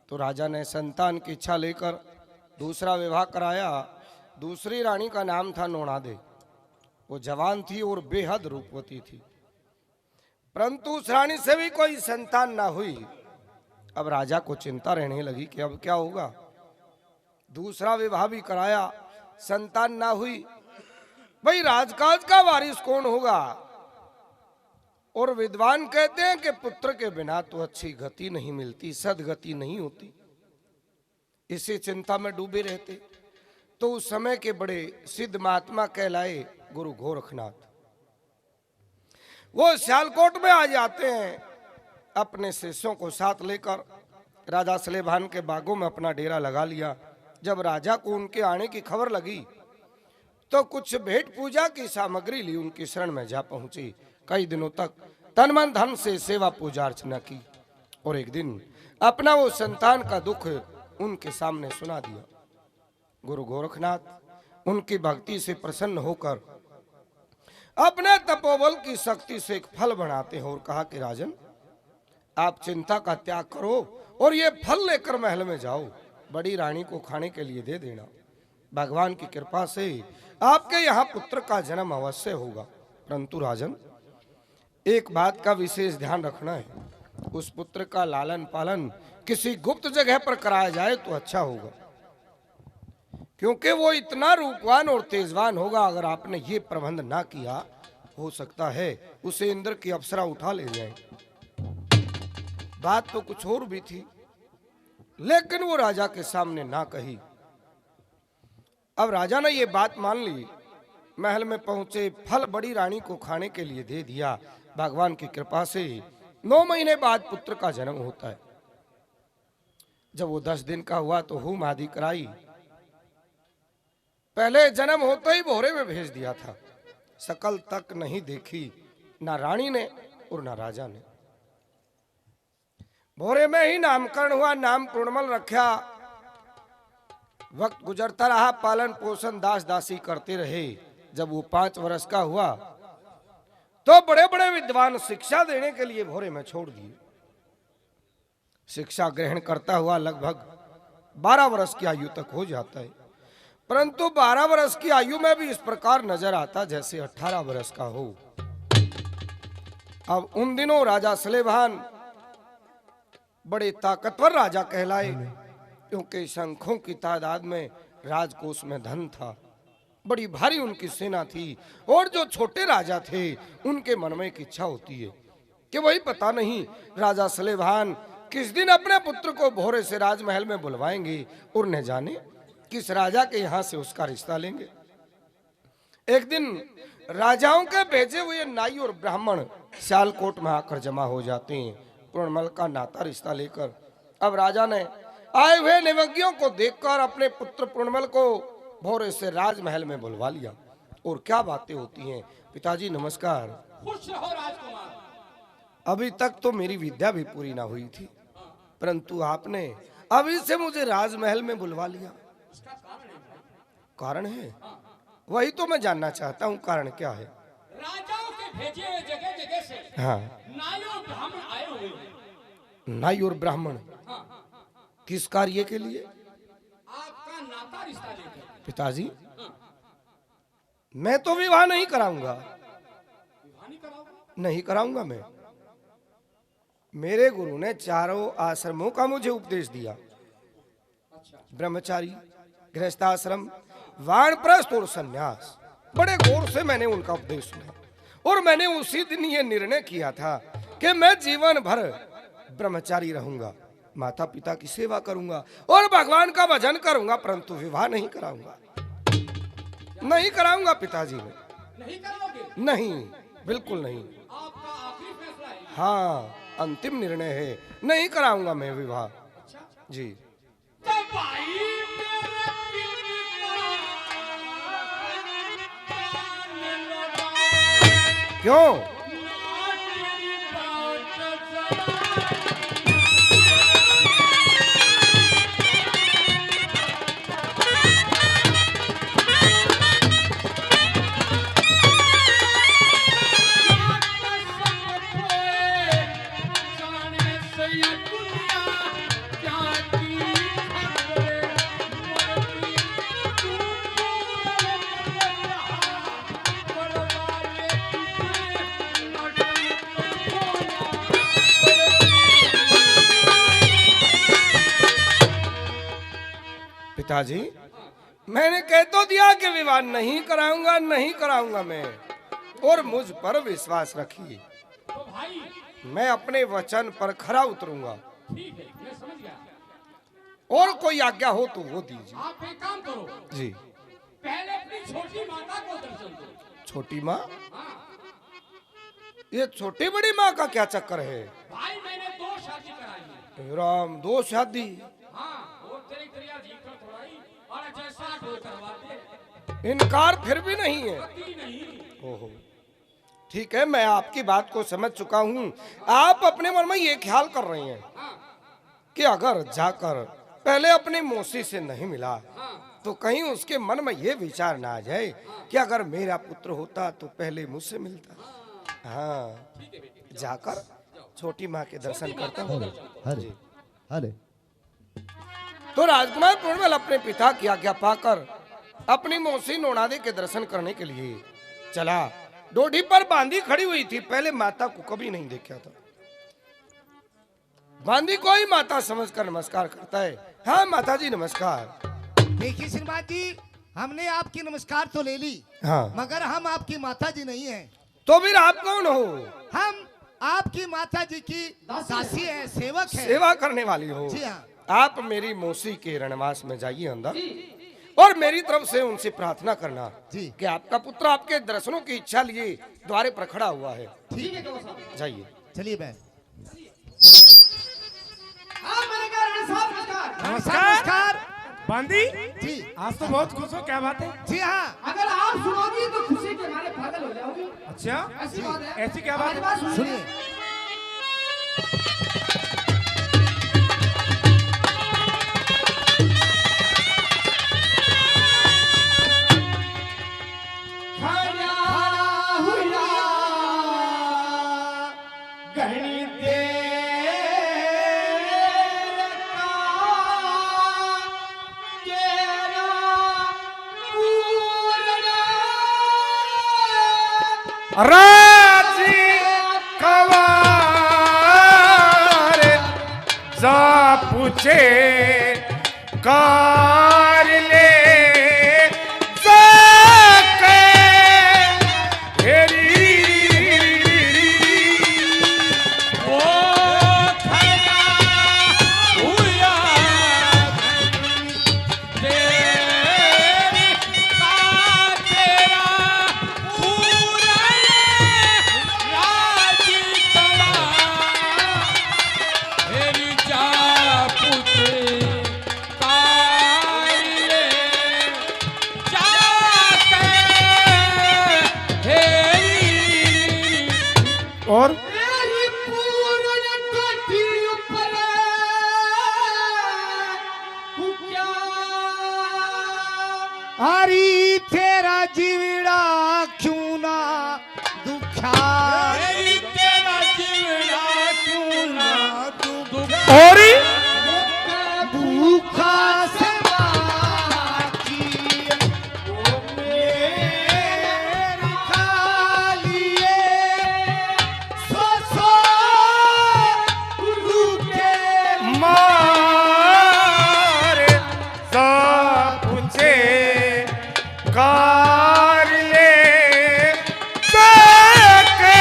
तो राजा ने संतान की इच्छा लेकर दूसरा विवाह कराया। दूसरी रानी का नाम था नोणादे। वो जवान थी और बेहद रूपवती थी, परंतु उस रानी से भी कोई संतान ना हुई। अब राजा को चिंता रहने लगी कि अब क्या होगा। दूसरा विवाह भी कराया, संतान ना हुई। भाई राजकाज का वारिस कौन होगा। और विद्वान कहते हैं कि पुत्र के बिना तो अच्छी गति नहीं मिलती, सदगति नहीं होती। इसी चिंता में डूबे रहते। तो उस समय के बड़े सिद्ध महात्मा कहलाए गुरु गोरखनाथ, वो सियालकोट में आ जाते हैं। अपने शिष्यों को साथ लेकर राजा सलेभान के बागों में अपना डेरा लगा लिया। जब राजा को उनके आने की खबर लगी तो कुछ भेंट पूजा की सामग्री ली, उनकी शरण में जा पहुंची। कई दिनों तक तन मन धन से सेवा पूजा अर्चना की और एक दिन अपना वो संतान का दुख उनके सामने सुना दिया। गुरु गोरखनाथ उनकी भक्ति से प्रसन्न होकर अपने तपोबल की शक्ति से एक फल बनाते हैं और कहा कि राजन, आप चिंता का त्याग करो और ये फल लेकर महल में जाओ, बड़ी रानी को खाने के लिए दे देना। भगवान की कृपा से आपके यहाँ पुत्र का जन्म अवश्य होगा। परंतु राजन, एक बात का विशेष ध्यान रखना है, उस पुत्र का लालन पालन किसी गुप्त जगह पर कराया जाए तो अच्छा होगा, क्योंकि वो इतना रूपवान और तेजवान होगा। अगर आपने ये प्रबंध ना किया, हो सकता है उसे इंद्र की अप्सरा उठा ले जाए। बात तो कुछ और भी थी, लेकिन वो राजा के सामने ना कही। अब राजा ने ये बात मान ली। महल में पहुंचे, फल बड़ी रानी को खाने के लिए दे दिया। भगवान की कृपा से 9 महीने बाद पुत्र का जन्म होता है। जब वो 10 दिन का हुआ तो होम आदि कराई। पहले जन्म होते ही भोरे में भेज दिया था। शकल तक नहीं देखी, ना रानी ने और ना राजा ने। भोरे में ही नामकरण हुआ, नाम पूर्णमल रखा। वक्त गुजरता रहा, पालन पोषण दास दासी करते रहे। जब वो 5 वर्ष का हुआ तो बड़े बड़े विद्वान शिक्षा देने के लिए भोरे में छोड़ दिए। शिक्षा ग्रहण करता हुआ लगभग 12 वर्ष की आयु तक हो जाता है, परंतु 12 वर्ष की आयु में भी इस प्रकार नजर आता जैसे 18 वर्ष का हो। अब उन दिनों राजा सलेभान बड़े ताकतवर राजा कहलाए, क्योंकि शंखों की तादाद में राजकोष में धन था। बड़ी भारी उनकी सेना थी। और जो छोटे राजा थे उनके मन में एक इच्छा होती है कि वही पता नहीं राजा सलेभान किस दिन अपने पुत्र को भोरे से राजमहल में बुलवाएंगे और न जाने किस राजा के यहाँ से उसका रिश्ता लेंगे। एक दिन राजाओं के भेजे हुए नाई और ब्राह्मण सियालकोट में आकर जमा हो जाते हैं, पूर्णमल का नाता रिश्ता लेकर। अब राजा ने आए हुए निवज्ञों को देखकर अपने पुत्र पूर्णमल को भोरे से राजमहल में बुलवा लिया। और क्या बातें होती हैं। पिताजी नमस्कार। खुश रहो राजकुमार। अभी तक तो मेरी विद्या भी पूरी ना हुई थी, परंतु आपने अभी से मुझे राजमहल में बुलवा लिया। कारण है? वही तो मैं जानना चाहता हूँ, कारण क्या है? राजाओं के भेजे हुए जगह जगह से हाँ, नाई और ब्राह्मण आए हुए हैं। नाई और ब्राह्मण हाँ। किस कार्य के लिए? आपका नाता रिश्ता लेकर। पिताजी, मैं तो विवाह नहीं कराऊंगा। विवाह नहीं कराओगे? नहीं कराऊंगा मैं। मेरे गुरु ने चारों आश्रमों का मुझे उपदेश दिया। अच्छा। ब्रह्मचारी, गृहस्थाश्रम, वानप्रस्थ और सन्यास। बड़े गौर से मैंने उनका उपदेश सुना और मैंने उसी दिन ये निर्णय किया था कि मैं जीवन भर ब्रह्मचारी रहूंगा, माता पिता की सेवा करूंगा और भगवान का भजन करूंगा, परंतु विवाह नहीं कराऊंगा। नहीं कराऊंगा पिताजी। मैं नहीं करोगे? नहीं, बिल्कुल नहीं। आपका आखिरी फैसला है? हाँ, अंतिम निर्णय है, नहीं कराऊंगा मैं विवाह। अच्छा जी। तो भाई मेरे क्यों? क्या पिताजी, मैंने कह तो दिया कि विवाह नहीं कराऊंगा, नहीं कराऊंगा मैं, और मुझ पर विश्वास रखिए। तो भाई मैं अपने वचन पर खरा उतरूंगा, ठीक है, मैं समझ गया। और कोई आज्ञा हो तो वो दीजिए। आप एक काम करो, जी। पहले अपनी छोटी माता को दर्शन दो। छोटी माँ? हाँ ये छोटी बड़ी माँ का क्या चक्कर है? भाई, मैंने 2 शादी कराई है। राम, 2 शादी? हाँ, वो तेरी क्रिया जी कर थोड़ाई और जैसा हो करवा दे। इनकार फिर भी नहीं है? कभी नहीं। ओहो, ठीक है, मैं आपकी बात को समझ चुका हूँ। आप अपने मन में ये ख्याल कर रहे हैं कि अगर जाकर पहले अपनी मौसी से नहीं मिला तो कहीं उसके मन में ये विचार ना आ जाए कि अगर मेरा पुत्र होता तो पहले मुझसे मिलता। हाँ, जाकर छोटी माँ के दर्शन करता हूँ। हरे हरे। तो राजकुमार पूर्णमल अपने पिता की आज्ञा पाकर अपनी मौसी नोनादे के दर्शन करने के लिए चला। डोडी पर बांधी खड़ी हुई थी, पहले माता को कभी नहीं देखा था। बांधी को ही माता समझकर नमस्कार करता है। हाँ माता जी नमस्कार। देखिए श्रीमान जी, हमने आपकी नमस्कार तो ले ली, हाँ, मगर हम आपकी माता जी नहीं हैं। तो फिर आप कौन हो? हम आपकी माता जी की दासी है, सेवक है। सेवा करने वाली हो? जी हाँ। आप मेरी मौसी के रणवास में जाइए अंदर, और मेरी तरफ से उनसे प्रार्थना करना जी। कि आपका पुत्र आपके दर्शनों की इच्छा लिए द्वारे पर खड़ा हुआ है। ठीक है, जाइए। चलिए बहन। हाँ, मैंने कहा रण साहब नमस्कार। नमस्कार। बांदी, जी आज तो बहुत खुश हो, क्या बात है? जी हाँ, अगर आप सुनोगी तो खुशी के मारे पागल हो जाओगी। अच्छा, ऐसी बात है। ऐसी क्या बात हमारी है? बात सुनिए। सुनिए। खड़ा हुआ घनी देर का तेरा पूर्ण राजी कवार जा पूछे कार ले जाके हेरी ओ खड़ा हुआ तेरी का तेरा पूरा राजी कवार हेरी जा पूछे काले जाके हेरी और तेरी पूर्ण कोटि ऊपर तू क्या हरी तेरा जीवड़ा क्यों ना दुखा। हेरी तेरा जीवड़ा क्यों ना दुखा और भूखा से बाकी मेरी खालिए सो रुके मार जा पूछे कार ले जाके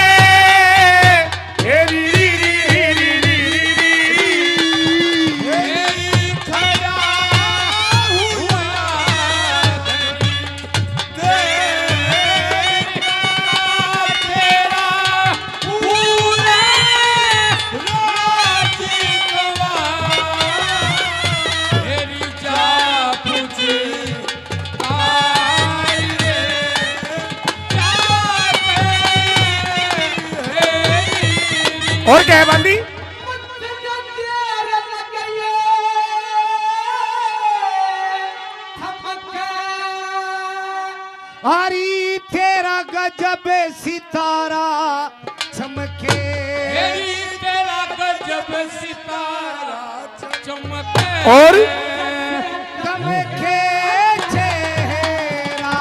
हेरी हेरी खड़ा हुआ तेरा पूरा राजी कवार हेरी जा पूछे आई रे जाके और क्या है बंदी? हरी तेरा गजब सितारा चमके। तेरा गजब सितारा चमके और चमके चेहरा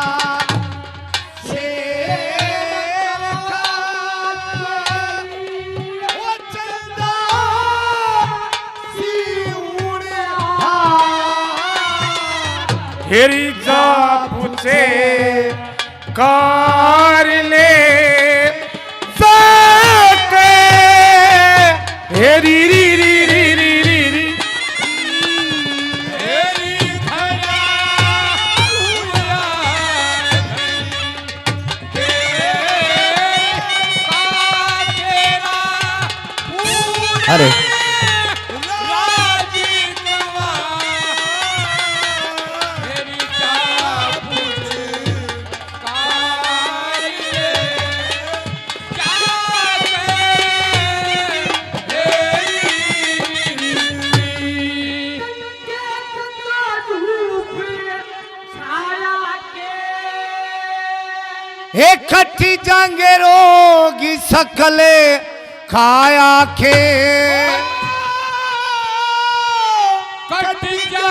शेर का वो चंदा सी उड़े हेरी जा पूछे कार ले सके हेरी री री री री री री हेरी खया हुआ के तेरा अरे हे खट्टी जांगे रोगी सकले खाया खे कटिया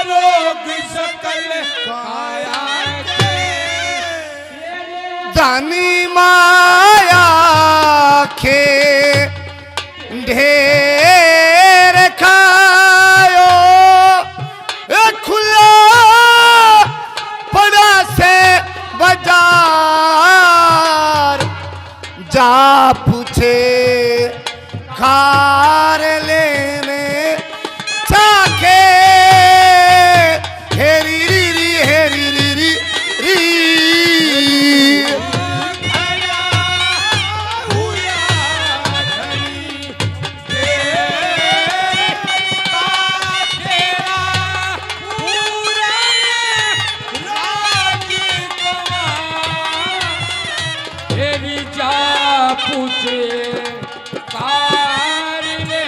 रोग सकल काया के धनी माया खे ढेर खायो खुला पड़ा से बाजार जा पूछे खार लेने चाके हेरी री री हेरी री री री खया हुआ धनी तेरा पूरा राजकुमार हेरी जा पूछे कार ले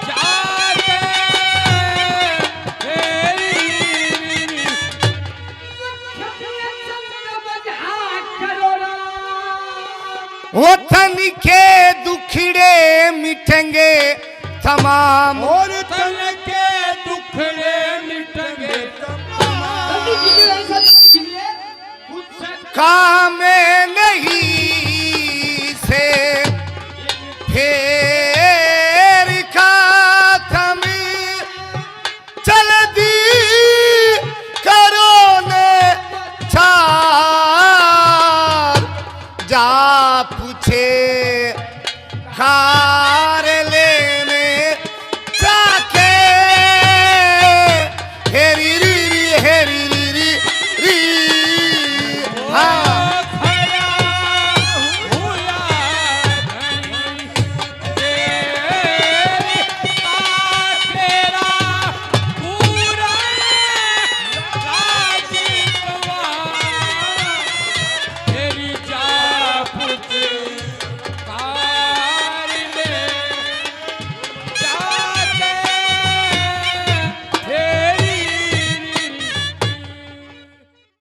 जाके हेरी वतन के दुखड़े मिटेंगे तमाम और तन के दुखड़े मिटेंगे काम नहीं